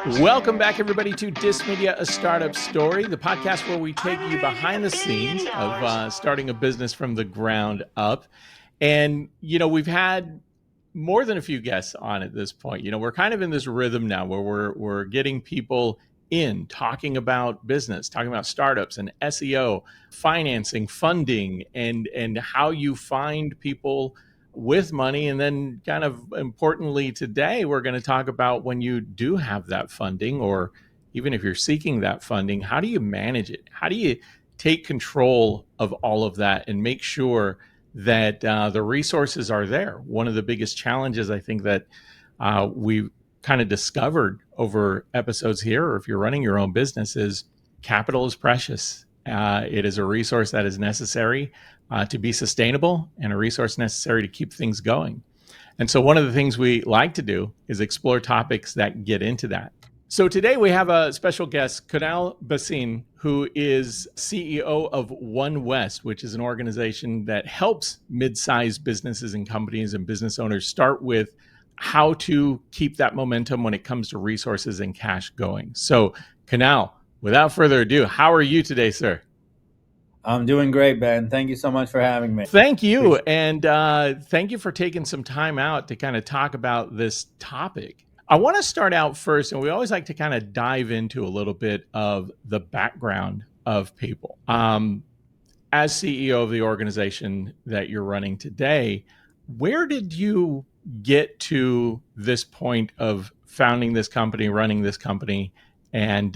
Welcome back, everybody, to DissedMedia, a startup story, the podcast where we take you behind the scenes of starting a business from the ground up. And, we've had more than a few guests on at this point. We're kind of in this rhythm now where we're getting people in talking about business, talking about startups and SEO, financing, funding, and how you find people with money. And then kind of importantly today, we're going to talk about when you do have that funding, or even if you're seeking that funding, how do you manage it? How do you take control of all of that and make sure that the resources are there? One of the biggest challenges I think that we've kind of discovered over episodes here, or if you're running your own business, is capital is precious. It is a resource that is necessary to be sustainable, and a resource necessary to keep things going. And so one of the things we like to do is explore topics that get into that. So today we have a special guest, Kunal Bhasin, who is CEO of One West, which is an organization that helps mid-sized businesses and companies and business owners start with how to keep that momentum when it comes to resources and cash going. So Kunal, without further ado, how are you today, sir? I'm doing great, Ben. Thank you so much for having me. Thank you. And thank you for taking some time out to kind of talk about this topic. I want to start out first, and we always like to kind of dive into a little bit of the background of people. As CEO of the organization that you're running today, where did you get to this point of founding this company, running this company, and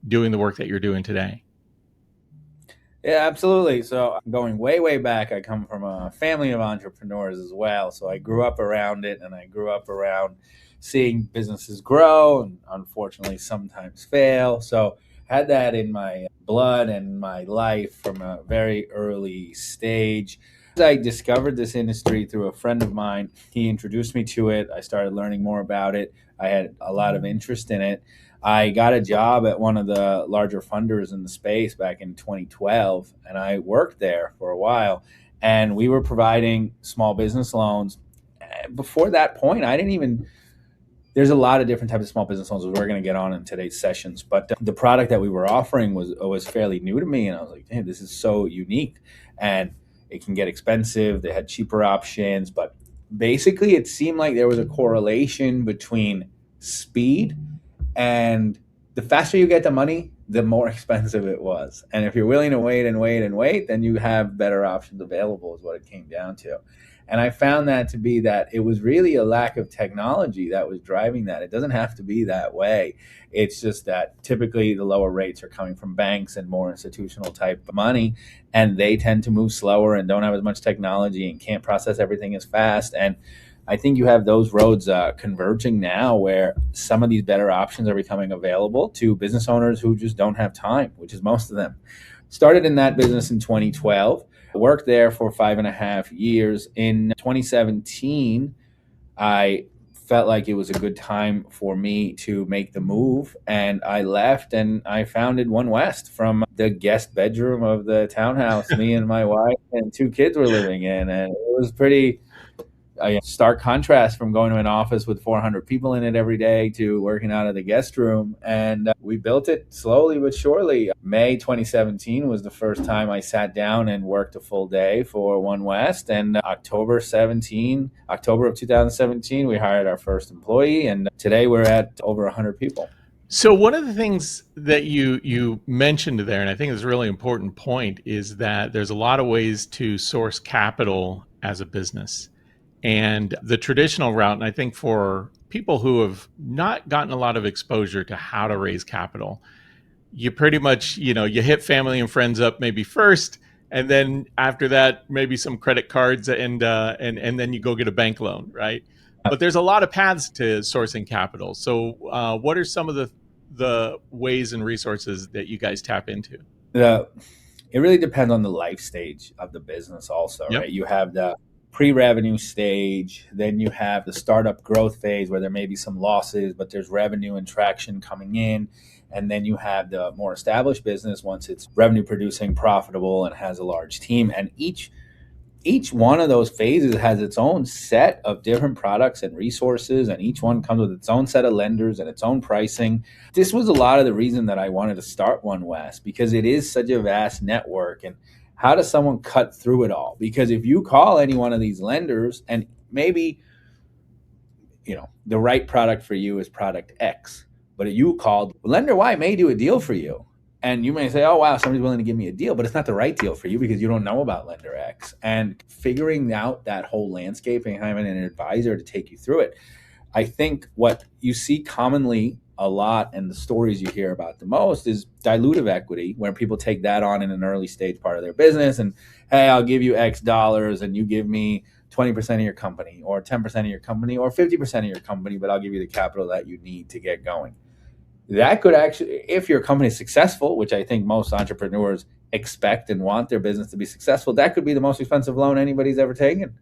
doing the work that you're doing today? Yeah, absolutely. So going way, way back, I come from a family of entrepreneurs as well. So I grew up around it, and I grew up around seeing businesses grow and unfortunately sometimes fail. So I had that in my blood and my life from a very early stage. I discovered this industry through a friend of mine. He introduced me to it. I started learning more about it. I had a lot of interest in it. I got a job at one of the larger funders in the space back in 2012, and I worked there for a while. And we were providing small business loans. Before that point, there's a lot of different types of small business loans that we're going to get on in today's sessions. But the product that we were offering was fairly new to me. And I was like, damn, this is so unique. And it can get expensive. They had cheaper options. But basically, it seemed like there was a correlation between speed, and the faster you get the money, the more expensive it was. And if you're willing to wait and wait and wait, then you have better options available, is what it came down to. And I found that to be that it was really a lack of technology that was driving that. It doesn't have to be that way. It's just that typically the lower rates are coming from banks and more institutional type money, and they tend to move slower and don't have as much technology and can't process everything as fast. And I think you have those roads converging now, where some of these better options are becoming available to business owners who just don't have time, which is most of them. Started in that business in 2012, worked there for 5.5 years. In 2017, I felt like it was a good time for me to make the move, and I left and I founded One West from the guest bedroom of the townhouse me and my wife and 2 kids were living in. And it was pretty a stark contrast from going to an office with 400 people in it every day to working out of the guest room. And we built it slowly but surely. May 2017 was the first time I sat down and worked a full day for One West. And October of 2017, we hired our first employee. And today we're at over 100 people. So one of the things that you mentioned there, and I think is a really important point, is that there's a lot of ways to source capital as a business. And the traditional route, and I think for people who have not gotten a lot of exposure to how to raise capital, you pretty much, you hit family and friends up maybe first, and then after that, maybe some credit cards, and then you go get a bank loan, right? But there's a lot of paths to sourcing capital. So what are some of the ways and resources that you guys tap into? It really depends on the life stage of the business also, Yep. Right? You have the pre-revenue stage, then you have the startup growth phase where there may be some losses, but there's revenue and traction coming in. And then you have the more established business once it's revenue producing, profitable, and has a large team. And each each one of those phases has its own set of different products and resources, and each one comes with its own set of lenders and its own pricing. This was a lot of the reason that I wanted to start One West, because it is such a vast network. And how does someone cut through it all? Because if you call any one of these lenders, and maybe the right product for you is product X, but you called lender Y may do a deal for you. And you may say, oh, wow, somebody's willing to give me a deal, but it's not the right deal for you because you don't know about lender X. And figuring out that whole landscape and having an advisor to take you through it. I think what you see commonly a lot, and the stories you hear about the most, is dilutive equity, where people take that on in an early stage part of their business. And, hey, I'll give you X dollars and you give me 20% of your company or 10% of your company or 50% of your company, but I'll give you the capital that you need to get going. That could actually, if your company is successful, which I think most entrepreneurs expect and want their business to be successful, that could be the most expensive loan anybody's ever taken.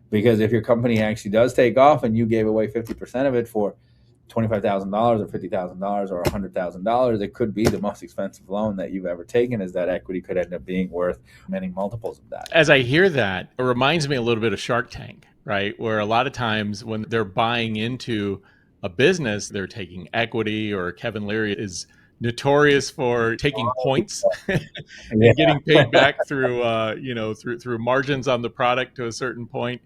Because if your company actually does take off and you gave away 50% of it for $25,000 or $50,000 or $100,000, it could be the most expensive loan that you've ever taken, as that equity could end up being worth many multiples of that. As I hear that, it reminds me a little bit of Shark Tank, right? Where a lot of times when they're buying into a business, they're taking equity, or Kevin Leary is notorious for taking points and getting paid back through through margins on the product to a certain point.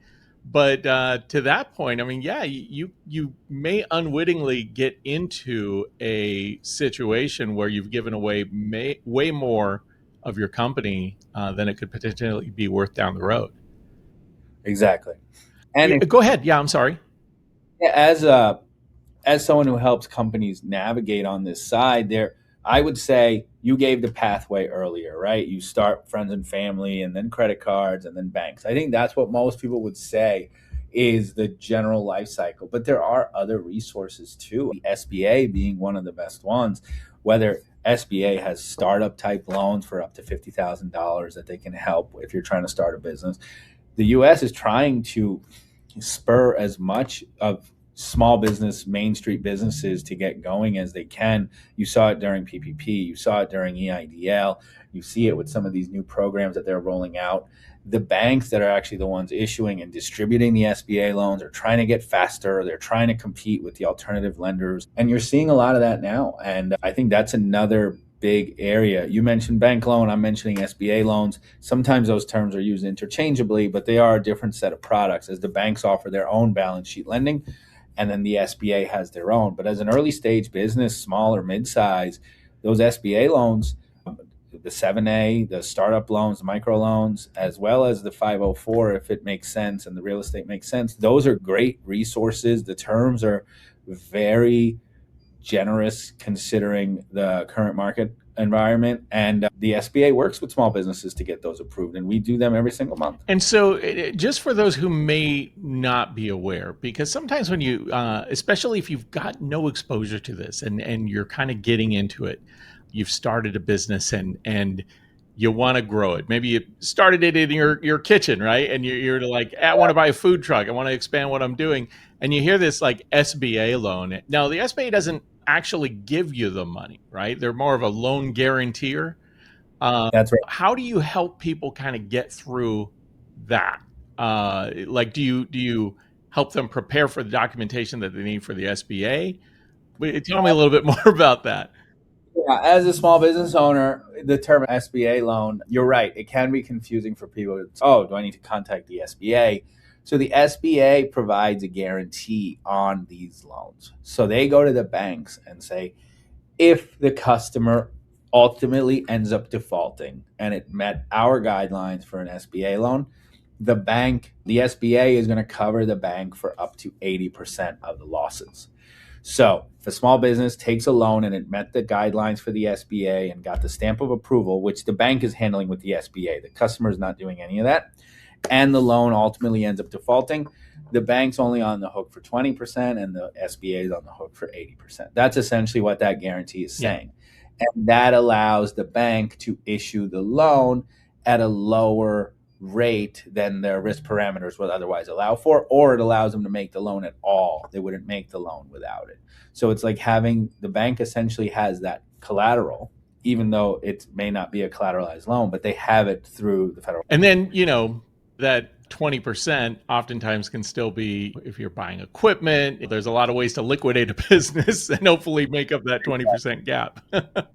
But to that point, I mean, yeah, you may unwittingly get into a situation where you've given away way more of your company than it could potentially be worth down the road. Exactly. And Go ahead. Yeah, I'm sorry. as someone who helps companies navigate on this side, there, I would say you gave the pathway earlier, right? You start friends and family, and then credit cards, and then banks. I think that's what most people would say is the general life cycle. But there are other resources too, the SBA being one of the best ones, whether SBA has startup type loans for up to $50,000 that they can help if you're trying to start a business. The US is trying to spur as much of small business, Main Street businesses to get going as they can. You saw it during PPP, you saw it during EIDL, you see it with some of these new programs that they're rolling out. The banks that are actually the ones issuing and distributing the SBA loans are trying to get faster. They're trying to compete with the alternative lenders. And you're seeing a lot of that now. And I think that's another big area. You mentioned bank loan, I'm mentioning SBA loans. Sometimes those terms are used interchangeably, but they are a different set of products, as the banks offer their own balance sheet lending, and then the SBA has their own. But as an early stage business, small or mid-size, those SBA loans, the 7A, the startup loans, the micro loans, as well as the 504, if it makes sense and the real estate makes sense, those are great resources. The terms are very generous considering the current market environment, and the SBA works with small businesses to get those approved, and we do them every single month. And so, just for those who may not be aware, because sometimes when you, especially if you've got no exposure to this and you're kind of getting into it, you've started a business and you want to grow it. Maybe you started it in your kitchen, right? And you're like, I want to buy a food truck. I want to expand what I'm doing. And you hear this like SBA loan. Now, the SBA doesn't actually give you the money, right? They're more of a loan guarantor. That's right. How do you help people kind of get through that? Like, do you help them prepare for the documentation that they need for the SBA? Tell me a little bit more about that. Yeah, as a small business owner, the term SBA loan, you're right, it can be confusing for people. It's, oh, do I need to contact the SBA? So the SBA provides a guarantee on these loans. So they go to the banks and say, if the customer ultimately ends up defaulting and it met our guidelines for an SBA loan, the SBA is going to cover the bank for up to 80% of the losses. So if a small business takes a loan and it met the guidelines for the SBA and got the stamp of approval, which the bank is handling with the SBA, the customer is not doing any of that, and the loan ultimately ends up defaulting, the bank's only on the hook for 20% and the SBA is on the hook for 80%. That's essentially what that guarantee is saying. Yeah. And that allows the bank to issue the loan at a lower rate than their risk parameters would otherwise allow for, or it allows them to make the loan at all. They wouldn't make the loan without it. So it's like having the bank essentially has that collateral, even though it may not be a collateralized loan, but they have it through the federal. And then, That 20% oftentimes can still be, if you're buying equipment, there's a lot of ways to liquidate a business and hopefully make up that 20% gap.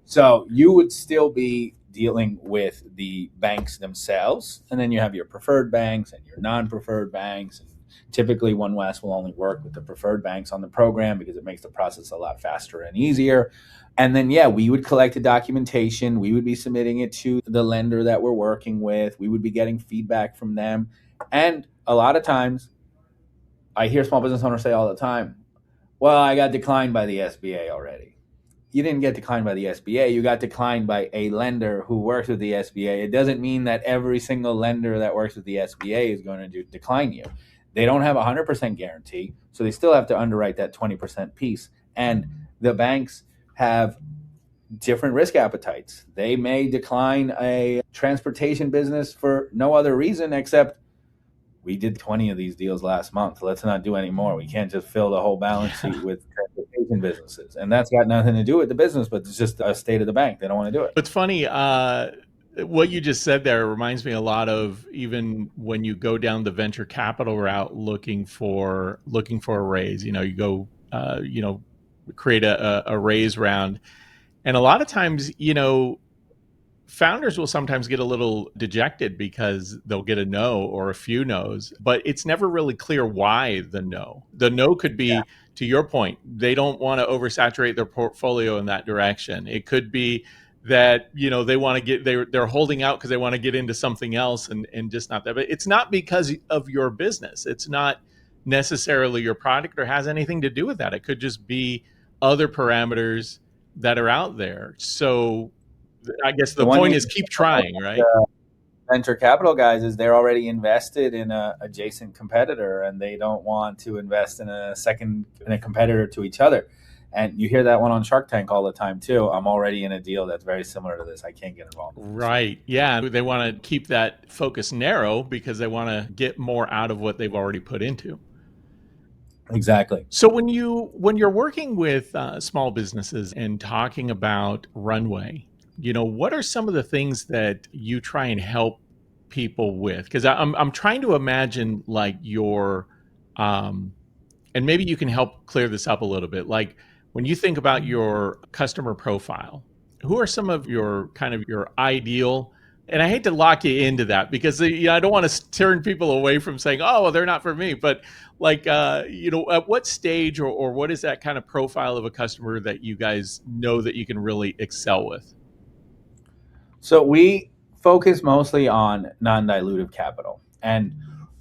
So you would still be dealing with the banks themselves, and then you have your preferred banks and your non-preferred banks. And typically, One West will only work with the preferred banks on the program because it makes the process a lot faster and easier. And then, yeah, we would collect the documentation. We would be submitting it to the lender that we're working with. We would be getting feedback from them. And a lot of times, I hear small business owners say all the time, well, I got declined by the SBA already. You didn't get declined by the SBA. You got declined by a lender who works with the SBA. It doesn't mean that every single lender that works with the SBA is going to decline you. They don't have a 100% guarantee, so they still have to underwrite that 20% piece. And the banks have different risk appetites. They may decline a transportation business for no other reason except we did 20 of these deals last month. Let's not do any more. We can't just fill the whole balance sheet with transportation businesses. And that's got nothing to do with the business, but it's just a state of the bank. They don't want to do it. It's funny. What you just said there reminds me a lot of even when you go down the venture capital route looking for a raise. You go, create a raise round. And a lot of times, founders will sometimes get a little dejected because they'll get a no or a few no's, but it's never really clear why the no. The no could be, to your point, they don't want to oversaturate their portfolio in that direction. It could be that, they want to they're holding out because they want to get into something else and just not that. But it's not because of your business. It's not necessarily your product or has anything to do with that. It could just be other parameters that are out there. So I guess the point is keep trying, right? Venture capital guys is they're already invested in a adjacent competitor and they don't want to invest in a competitor to each other. And you hear that one on Shark Tank all the time too. I'm already in a deal that's very similar to this. I can't get involved. Right. Yeah. They want to keep that focus narrow because they want to get more out of what they've already put into. Exactly. So when you're working with small businesses and talking about Runway, what are some of the things that you try and help people with? Because I'm trying to imagine like your, and maybe you can help clear this up a little bit. Like when you think about your customer profile, who are some of your kind of your ideal? And I hate to lock you into that because I don't want to turn people away from saying, oh, well, they're not for me. But like, at what stage or what is that kind of profile of a customer that you guys know that you can really excel with? So we focus mostly on non-dilutive capital, and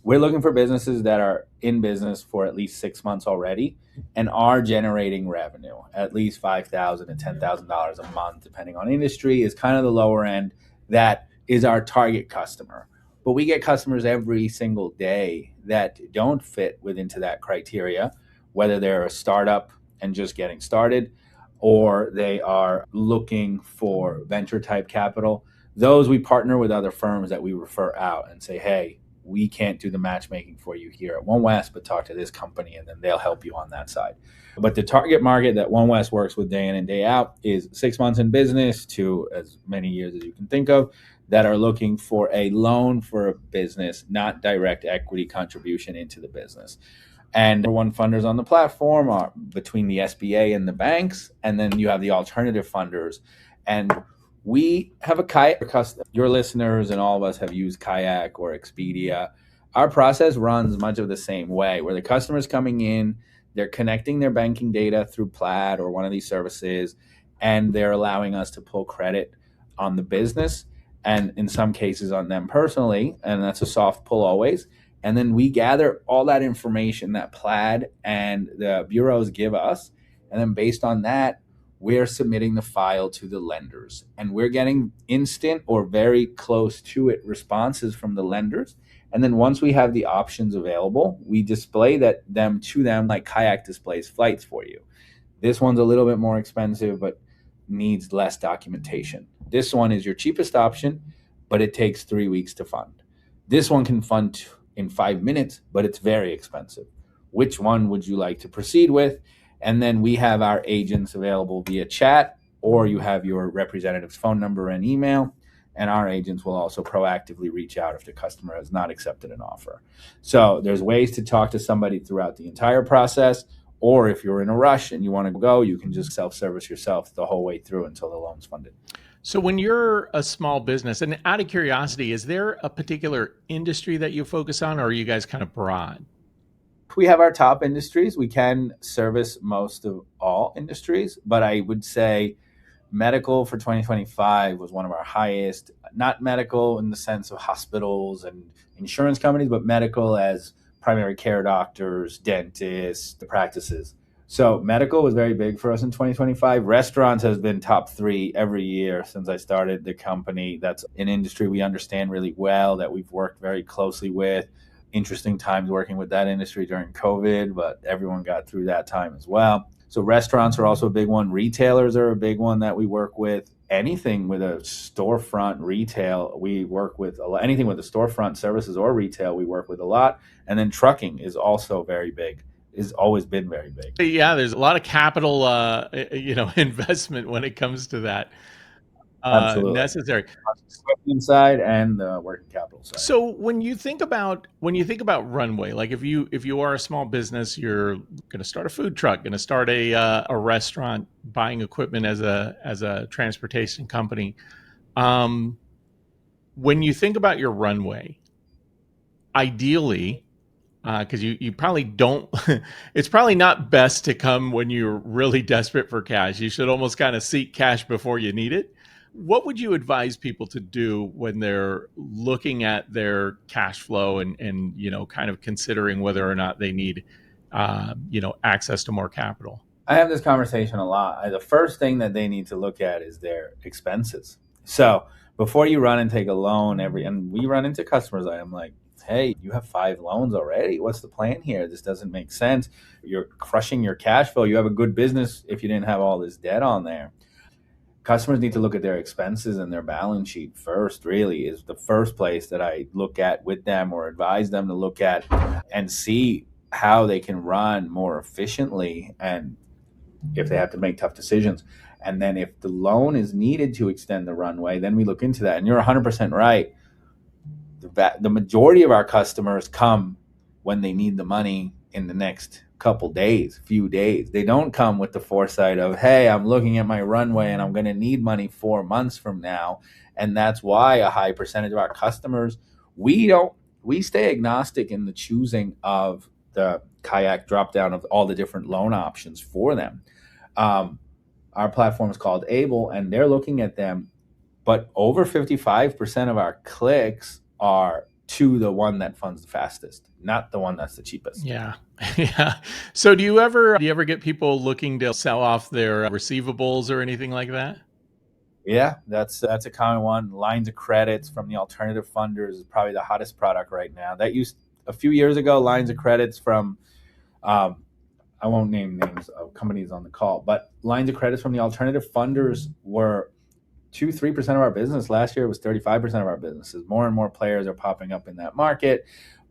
we're looking for businesses that are in business for at least 6 months already and are generating revenue, at least $5,000 to $10,000 a month, depending on industry, is kind of the lower end. That is our target customer. But we get customers every single day that don't fit into that criteria, whether they're a startup and just getting started, or they are looking for venture type capital. Those we partner with other firms that we refer out and say, hey, we can't do the matchmaking for you here at One West, but talk to this company and then they'll help you on that side. But the target market that One West works with day in and day out is 6 months in business to as many years as you can think of that are looking for a loan for a business, not direct equity contribution into the business. And number one funders on the platform are between the SBA and the banks, and then you have the alternative funders. And we have a Kayak. Your listeners and all of us have used Kayak or Expedia. Our process runs much of the same way, where the customer's coming in, they're connecting their banking data through Plaid or one of these services, and they're allowing us to pull credit on the business and in some cases on them personally, and that's a soft pull always. And then we gather all that information that Plaid and the bureaus give us. And then based on that, we're submitting the file to the lenders. And we're getting instant or very close to it responses from the lenders. And then once we have the options available, we display them to them like Kayak displays flights for you. This one's a little bit more expensive, but needs less documentation. This one is your cheapest option, but it takes 3 weeks to fund. This one can fund in 5 minutes, but it's very expensive. Which one would you like to proceed with? And then we have our agents available via chat, or you have your representative's phone number and email. and our agents will also proactively reach out if the customer has not accepted an offer. So there's ways to talk to somebody throughout the entire process, or if you're in a rush and you want to go, you can just self-service yourself the whole way through until the loan's funded. So when you're a small business, and out of curiosity, is there a particular industry that you focus on, or are you guys kind of broad? We have our top industries. We can service most of all industries, but I would say medical for 2025 was one of our highest, not medical in the sense of hospitals and insurance companies, but medical as primary care doctors, dentists, the practices. So medical was very big for us in 2025. Restaurants has been top 3 every year since I started the company. That's an industry we understand really well, that we've worked very closely with. Interesting times working with that industry during COVID, but everyone got through that time as well. So restaurants are also a big one. Retailers are a big one that we work with. Anything with a storefront retail, we work with a lot. Anything with a storefront services or retail, we work with a lot. And then trucking is also very big. Has always been very big. Yeah, there's a lot of capital, investment when it comes to that. Absolutely. Necessary. Equipment side and the working capital side. So when you think about Runway, like if you are a small business, you're going to start a food truck, going to start a restaurant, buying equipment as a transportation company. When you think about your runway, ideally, because you probably don't, it's probably not best to come when you're really desperate for cash. You should almost kind of seek cash before you need it. What would you advise people to do when they're looking at their cash flow and kind of considering whether or not they need access to more capital? I have this conversation a lot. The first thing that they need to look at is their expenses. So before you run and take a loan, and we run into customers, I'm like, hey, you have 5 loans already. What's the plan here? This doesn't make sense. You're crushing your cash flow. You have a good business if you didn't have all this debt on there. Customers need to look at their expenses and their balance sheet first, really, is the first place that I look at with them or advise them to look at and see how they can run more efficiently and if they have to make tough decisions. And then if the loan is needed to extend the runway, then we look into that. And you're 100% right. The majority of our customers come when they need the money in the next few days. They don't come with the foresight of, hey, I'm looking at my runway and I'm going to need money 4 months from now. And that's why a high percentage of our customers, we stay agnostic in the choosing of the kayak drop down of all the different loan options for them. Our platform is called Able, and they're looking at them, but over 55% of our clicks are to the one that funds the fastest, not the one that's the cheapest. Yeah. Yeah. So do you ever get people looking to sell off their receivables or anything like that? Yeah, that's a common one. Lines of credits from the alternative funders is probably the hottest product right now. That used a few years ago, lines of credits from I won't name names of companies on the call, but lines of credits from the alternative funders were 2-3% of our business. Last year it was 35% of our businesses. More and more players are popping up in that market.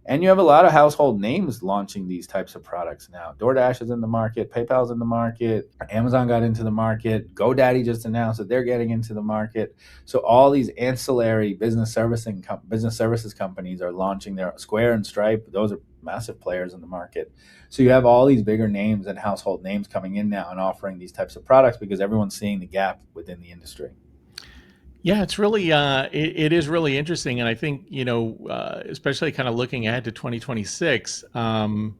And you have a lot of household names launching these types of products now. DoorDash is in the market, PayPal's in the market, Amazon got into the market, GoDaddy just announced that they're getting into the market. So all these ancillary business services companies are launching their Square and Stripe. Those are massive players in the market. So you have all these bigger names and household names coming in now and offering these types of products because everyone's seeing the gap within the industry. Yeah, it's really it is really interesting, and I think especially kind of looking ahead to 2026. Some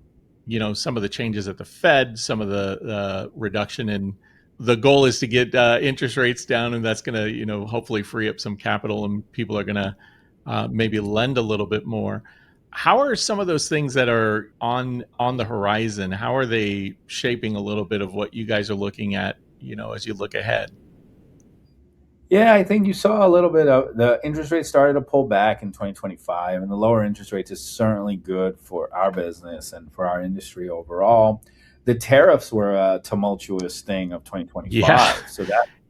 of the changes at the Fed, some of the reduction in the goal is to get interest rates down, and that's going to hopefully free up some capital, and people are going to maybe lend a little bit more. How are some of those things that are on the horizon? How are they shaping a little bit of what you guys are looking at? As you look ahead. Yeah, I think you saw a little bit of the interest rates started to pull back in 2025, and the lower interest rates is certainly good for our business and for our industry overall. The tariffs were a tumultuous thing of 2025.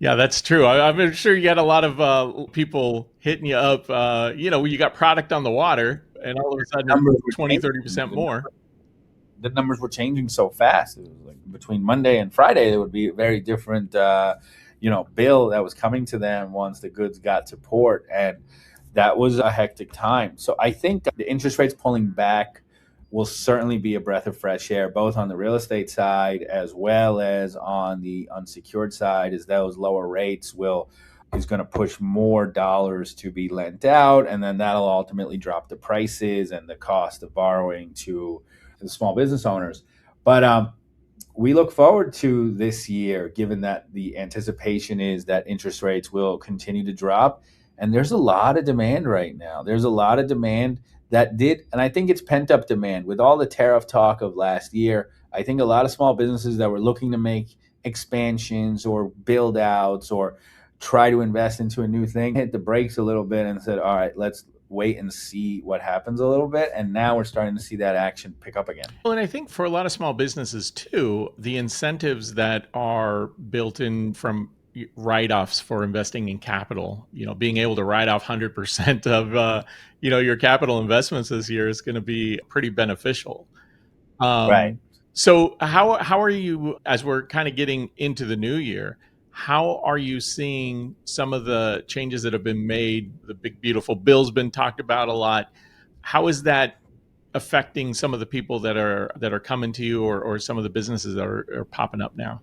Yeah, that's true. I'm sure you had a lot of people hitting you up. You got product on the water, and all of a sudden, 20-30% more. The numbers were changing so fast. It was like between Monday and Friday, there would be very different bill that was coming to them once the goods got to port, and that was a hectic time. So I think the interest rates pulling back will certainly be a breath of fresh air, both on the real estate side as well as on the unsecured side, as those lower rates is going to push more dollars to be lent out, and then that'll ultimately drop the prices and the cost of borrowing to the small business owners. But we look forward to this year, given that the anticipation is that interest rates will continue to drop. And there's a lot of demand right now. There's a lot of demand and I think it's pent up demand with all the tariff talk of last year. I think a lot of small businesses that were looking to make expansions or build outs or try to invest into a new thing hit the brakes a little bit and said, all right, let's wait and see what happens a little bit. And now we're starting to see that action pick up again. Well, and I think for a lot of small businesses too, the incentives that are built in from write-offs for investing in capital, being able to write off 100% of, your capital investments this year is going to be pretty beneficial. Right. So how are you, as we're kind of getting into the new year, how are you seeing some of the changes that have been made? The big beautiful bill's been talked about a lot. How is that affecting some of the people that are coming to you, or some of the businesses that are popping up now?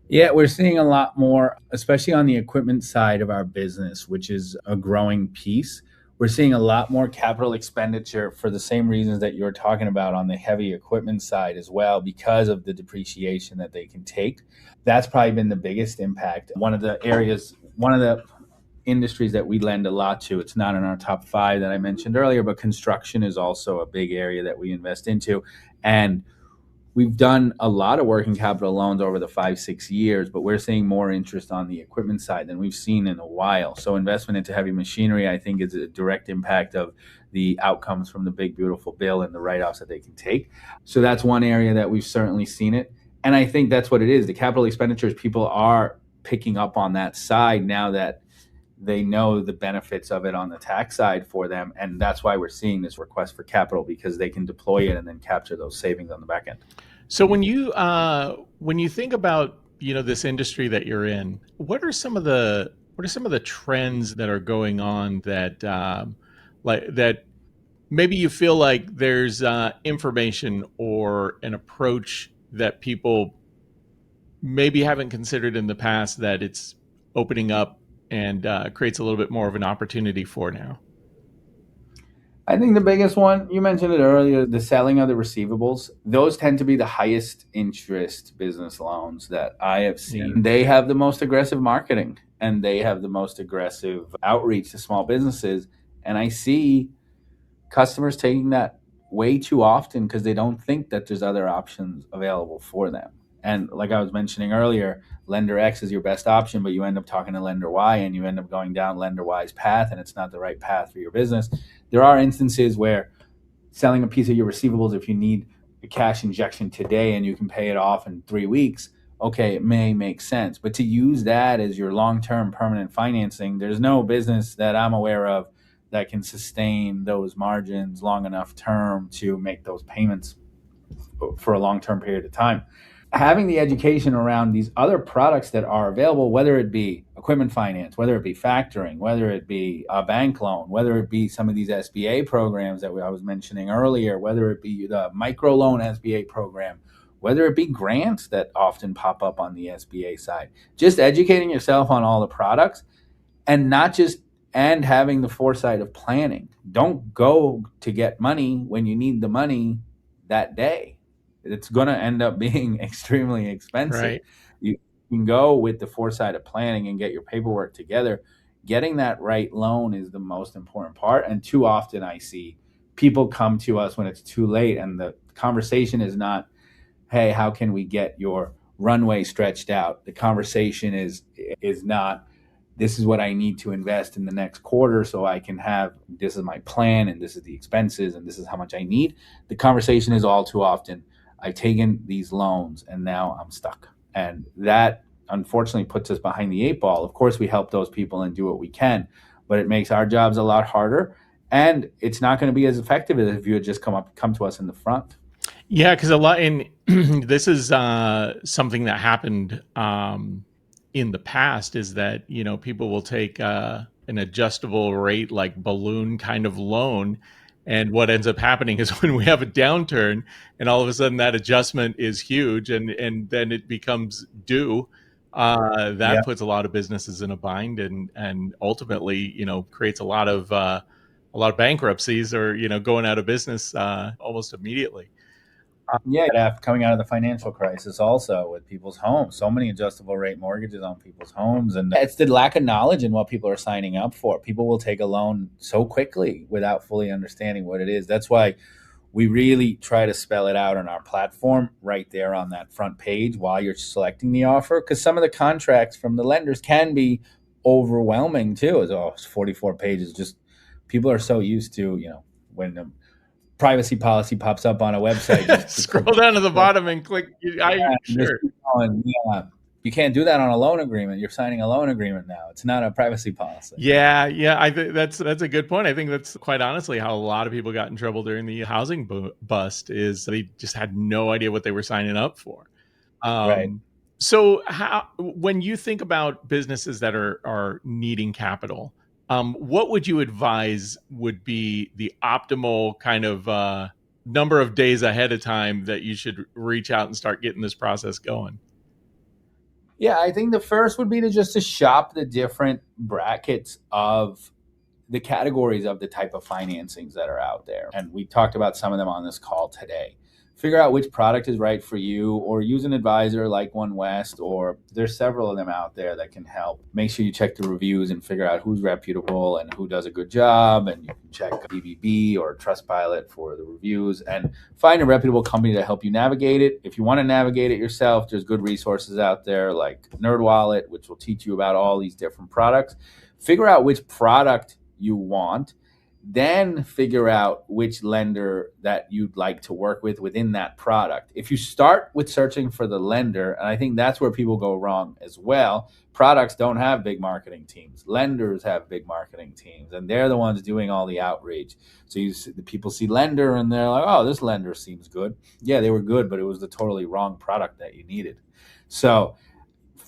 Yeah, we're seeing a lot more, especially on the equipment side of our business, which is a growing piece. We're seeing a lot more capital expenditure for the same reasons that you're talking about on the heavy equipment side as well, because of the depreciation that they can take. That's probably been the biggest impact. One of the industries that we lend a lot to, it's not in our top 5 that I mentioned earlier, but construction is also a big area that we invest into. And we've done a lot of working capital loans over the 5-6 years, but we're seeing more interest on the equipment side than we've seen in a while. So investment into heavy machinery, I think, is a direct impact of the outcomes from the big beautiful bill and the write-offs that they can take. So that's one area that we've certainly seen it. And I think that's what it is. The capital expenditures, people are picking up on that side now that they know the benefits of it on the tax side for them. And that's why we're seeing this request for capital, because they can deploy it and then capture those savings on the back end. So when you think about this industry that you're in, what are some of the trends that are going on that that maybe you feel like there's information or an approach that people maybe haven't considered in the past that it's opening up and creates a little bit more of an opportunity for now? I think the biggest one, you mentioned it earlier, the selling of the receivables. Those tend to be the highest interest business loans that I have seen. Yeah. They have the most aggressive marketing and they have the most aggressive outreach to small businesses. And I see customers taking that way too often because they don't think that there's other options available for them. And like I was mentioning earlier, lender X is your best option, but you end up talking to lender Y and you end up going down lender Y's path, and it's not the right path for your business. There are instances where selling a piece of your receivables, if you need a cash injection today and you can pay it off in 3 weeks, okay, it may make sense. But to use that as your long-term permanent financing, there's no business that I'm aware of that can sustain those margins long enough term to make those payments for a long-term period of time. Having the education around these other products that are available, whether it be equipment finance, whether it be factoring, whether it be a bank loan, whether it be some of these SBA programs that I was mentioning earlier, whether it be the microloan SBA program, whether it be grants that often pop up on the SBA side, just educating yourself on all the products and having the foresight of planning. Don't go to get money when you need the money that day. It's going to end up being extremely expensive. Right. You can go with the foresight of planning and get your paperwork together. Getting that right loan is the most important part. And too often I see people come to us when it's too late, and the conversation is not, hey, how can we get your runway stretched out? The conversation is not, this is what I need to invest in the next quarter so I can have, this is my plan and this is the expenses and this is how much I need. The conversation is all too often, I've taken these loans and now I'm stuck. And that unfortunately puts us behind the 8 ball. Of course, we help those people and do what we can, but it makes our jobs a lot harder. And it's not going to be as effective as if you had just come to us in the front. Yeah, because this is something that happened in the past is that, people will take an adjustable rate like balloon kind of loan. And what ends up happening is when we have a downturn and all of a sudden that adjustment is huge and then it becomes due, Yeah. that puts a lot of businesses in a bind and ultimately, creates a lot of bankruptcies or, going out of business almost immediately. Yeah, coming out of the financial crisis also with people's homes, so many adjustable rate mortgages on people's homes. And it's the lack of knowledge in what people are signing up for. People will take a loan so quickly without fully understanding what it is. That's why we really try to spell it out on our platform right there on that front page while you're selecting the offer. Because some of the contracts from the lenders can be overwhelming too. It's 44 pages. Just people are so used to, when the privacy policy pops up on a website, just to click. Scroll down to the bottom and click. Just Sure. keep going. Yeah. You can't do that on a loan agreement. You're signing a loan agreement now. It's not a privacy policy. Yeah. I think that's a good point. I think that's quite honestly how a lot of people got in trouble during the housing bust is they just had no idea what they were signing up for. Right. So when you think about businesses that are needing capital, what would you advise would be the optimal kind of number of days ahead of time that you should reach out and start getting this process going? Yeah, I think the first would be to shop the different brackets of the categories of the type of financings that are out there. And we talked about some of them on this call today. Figure out which product is right for you, or use an advisor like One West, or there's several of them out there that can help. Make sure you check the reviews and figure out who's reputable and who does a good job. And you can check BBB or Trustpilot for the reviews and find a reputable company to help you navigate it. If you want to navigate it yourself, there's good resources out there like NerdWallet, which will teach you about all these different products. Figure out which product you want, then figure out which lender that you'd like to work with within that product. If you start with searching for the lender, and I think that's where people go wrong as well, products don't have big marketing teams. Lenders have big marketing teams, and they're the ones doing all the outreach. So the people see lender and they're like, oh, this lender seems good. Yeah, they were good, but it was the totally wrong product that you needed. So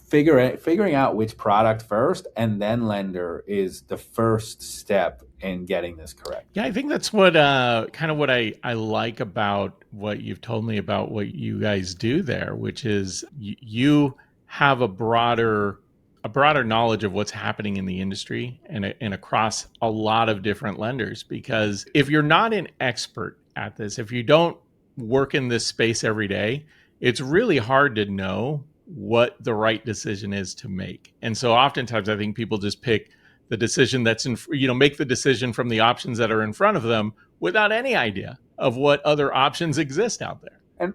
figuring out which product first and then lender is the first step in getting this correct. Yeah, I think that's what kind of what I like about what you've told me about what you guys do there, which is you have a broader knowledge of what's happening in the industry and across a lot of different lenders. Because if you're not an expert at this, if you don't work in this space every day, it's really hard to know what the right decision is to make. And so oftentimes I think people just pick the decision that's make the decision from the options that are in front of them without any idea of what other options exist out there. And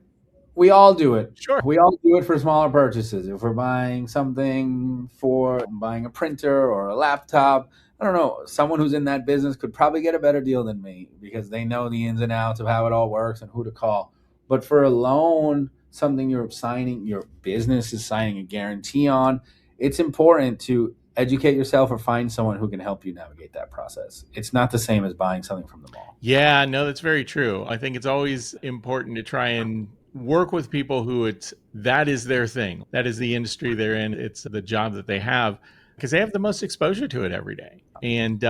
we all do it. Sure. We all do it for smaller purchases. If we're buying something for buying a printer or a laptop, I don't know, someone who's in that business could probably get a better deal than me because they know the ins and outs of how it all works and who to call. But for a loan, something your business is signing a guarantee on, it's important to educate yourself or find someone who can help you navigate that process. It's not the same as buying something from the mall. Yeah, no, that's very true. I think it's always important to try and work with people who that is their thing. That is the industry they're in. It's the job that they have because they have the most exposure to it every day. And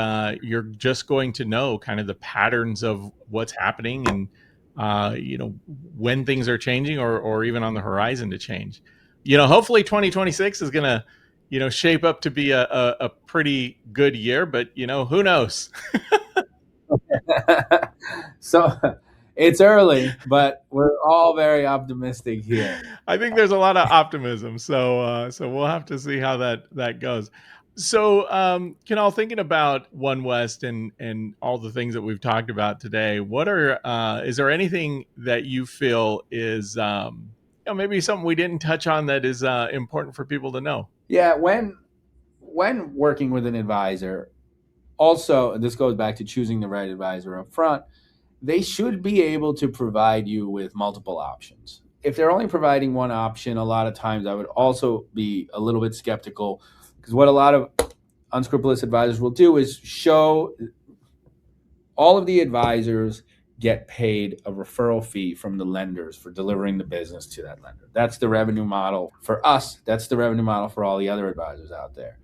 you're just going to know kind of the patterns of what's happening and when things are changing or even on the horizon to change. Hopefully 2026 is going to shape up to be a pretty good year, but who knows? So it's early, but we're all very optimistic here. I think there's a lot of optimism, so we'll have to see how that goes. So, Kunal, thinking about One West and all the things that we've talked about today, is there anything that you feel is maybe something we didn't touch on that is important for people to know? Yeah, when working with an advisor, also this goes back to choosing the right advisor up front. They should be able to provide you with multiple options. If they're only providing one option, a lot of times I would also be a little bit skeptical because what a lot of unscrupulous advisors will do is show all of the advisors get paid a referral fee from the lenders for delivering the business to that lender. That's the revenue model for us. That's the revenue model for all the other advisors out there.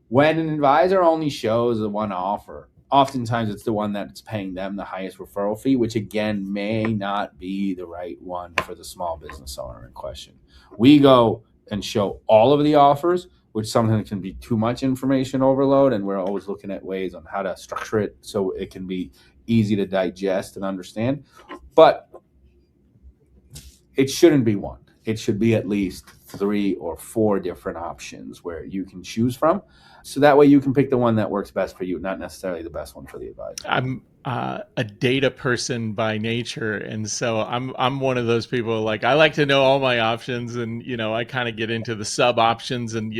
When an advisor only shows the one offer, oftentimes it's the one that's paying them the highest referral fee, which again may not be the right one for the small business owner in question. We go and show all of the offers, which sometimes can be too much information overload, and we're always looking at ways on how to structure it so it can be easy to digest and understand. But it shouldn't be one. It should be at least 3 or 4 different options where you can choose from. So that way you can pick the one that works best for you, not necessarily the best one for the advisor. I'm a data person by nature, and so I'm one of those people. Like, I like to know all my options, and I kind of get into the sub options, and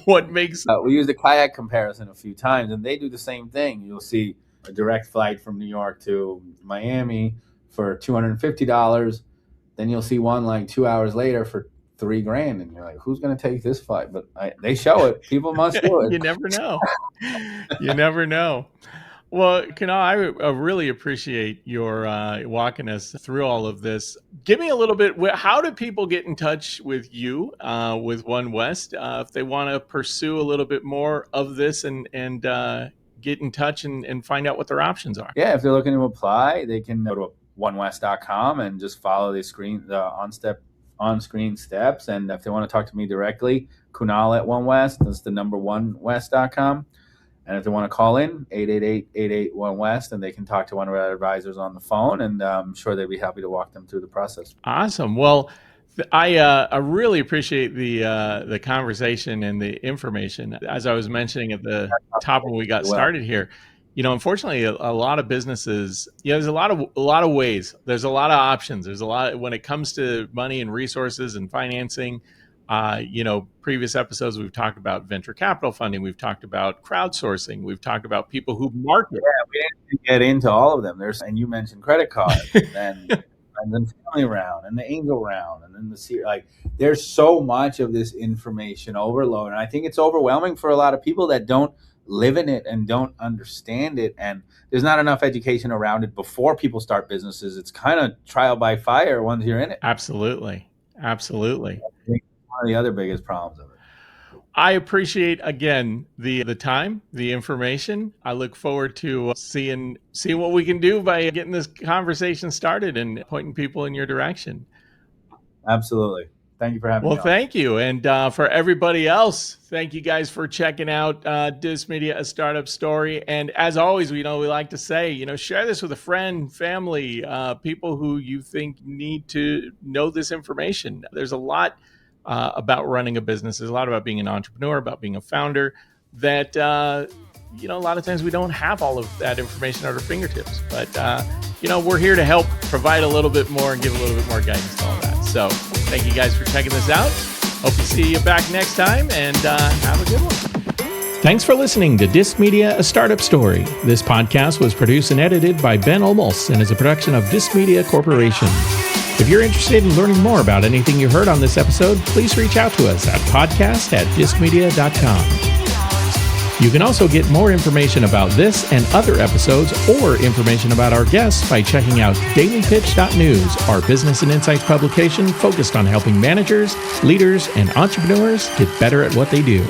what makes. We used a kayak comparison a few times, and they do the same thing. You'll see a direct flight from New York to Miami for $250. Then you'll see one like 2 hours later for $3,000, and you're like, who's going to take this flight? But they show it. People must do it. You never know. You never know. Well, Kunal, I really appreciate your walking us through all of this. Give me a little bit. How do people get in touch with you, with One West, if they want to pursue a little bit more of this and get in touch and find out what their options are? Yeah, if they're looking to apply, they can go to onewest.com and just follow the on-screen steps. And if they want to talk to me directly, Kunal at One West, that's the number onewest.com. And if they want to call in, 888-881-WEST, and they can talk to one of our advisors on the phone, and I'm sure they'd be happy to walk them through the process. Awesome. Well, I really appreciate the conversation and the information. As I was mentioning at the top when we got started here, unfortunately, a lot of businesses, there's a lot of ways. There's a lot of options. There's a lot when it comes to money and resources and financing. Previous episodes, we've talked about venture capital funding. We've talked about crowdsourcing. We've talked about people who market. Yeah, we didn't get into all of them. And you mentioned credit cards, and then family round, and the angel round, and then there's so much of this information overload. And I think it's overwhelming for a lot of people that don't live in it and don't understand it. And there's not enough education around it before people start businesses. It's kind of trial by fire once you're in it. Absolutely. Absolutely. One of the other biggest problems of it. I appreciate, again, the time, the information. I look forward to seeing what we can do by getting this conversation started and pointing people in your direction. Absolutely. Thank you for having me. Well, thank you. And for everybody else, thank you guys for checking out DissedMedia, A Startup Story. And as always, we like to say, share this with a friend, family, people who you think need to know this information. There's a lot about running a business. There's a lot about being an entrepreneur, about being a founder that, a lot of times we don't have all of that information at our fingertips. But, we're here to help provide a little bit more and give a little bit more guidance to all that. So thank you guys for checking this out. Hope to see you back next time, and have a good one. Thanks for listening to DissedMedia, A Startup Story. This podcast was produced and edited by Ben Olmos and is a production of DissedMedia Corporation. If you're interested in learning more about anything you heard on this episode, please reach out to us at podcast@dissedmedia.com. You can also get more information about this and other episodes or information about our guests by checking out dailypitch.news, our business and insights publication focused on helping managers, leaders, and entrepreneurs get better at what they do.